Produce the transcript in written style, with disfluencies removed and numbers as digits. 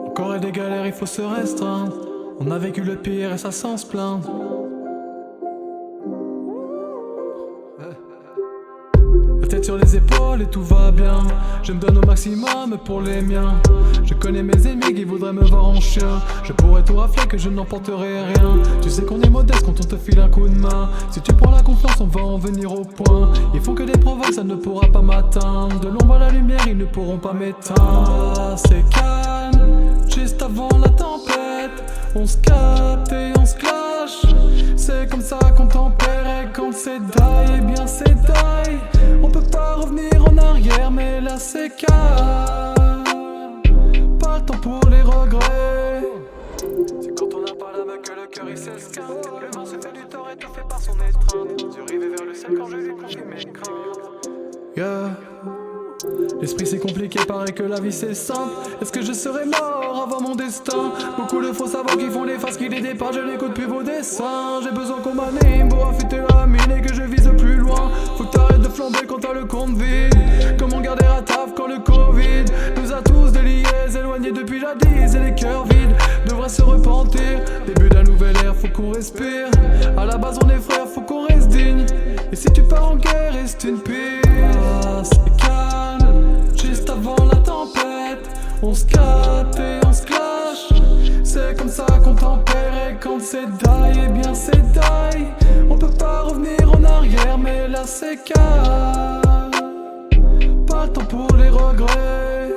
Encore et des galères, il faut se restreindre. On a vécu le pire et ça sans se plaindre. La tête sur les épaules et tout va bien. Je me donne au maximum pour les miens. Je connais mes ennemis qui voudraient me voir en chien. Je pourrais tout rafler que je n'emporterai rien. Tu sais qu'on est modeste quand on te file un coup de main. Si tu prends la confiance on va en venir au point. Ils font que des provoques, ça ne pourra pas m'atteindre. De l'ombre à la lumière ils ne pourront pas m'éteindre. C'est calme, juste avant la tempête. On se capte et on se clash. C'est comme ça qu'on tempère et quand c'est die, eh bien c'est die. On peut pas revenir en arrière mais là c'est calme. Pas le temps pour les regrets. C'est quand on n'a pas la main que le cœur il s'escale. Le vent se fait du tort étouffé par son étreinte. Je rêvais vers le ciel quand je lui confie mes craintes. Yeah. L'esprit c'est compliqué, paraît que la vie c'est simple. Est-ce que je serai mort avant mon destin? Beaucoup de faux savants qui font les faces qui les départent. Je n'écoute plus vos dessins. J'ai besoin qu'on m'anime pour affûter la mine et que je vise plus loin. Faut que t'arrêtes de flamber quand t'as le compte vide. Comment garder à taf quand le Covid nous a tous déliés, éloignés depuis jadis et les cœurs vides devraient se repentir. Début d'un nouvel ère, faut qu'on respire. À la base on est frères, faut qu'on reste digne. Et si tu pars en guerre, reste une pire. C'est calme, juste avant la tempête. On se capte et on se clash. C'est comme ça qu'on tempère et quand c'est die, eh bien c'est die. On peut pas revenir en arrière mais là c'est calme. Pas le temps pour les regrets.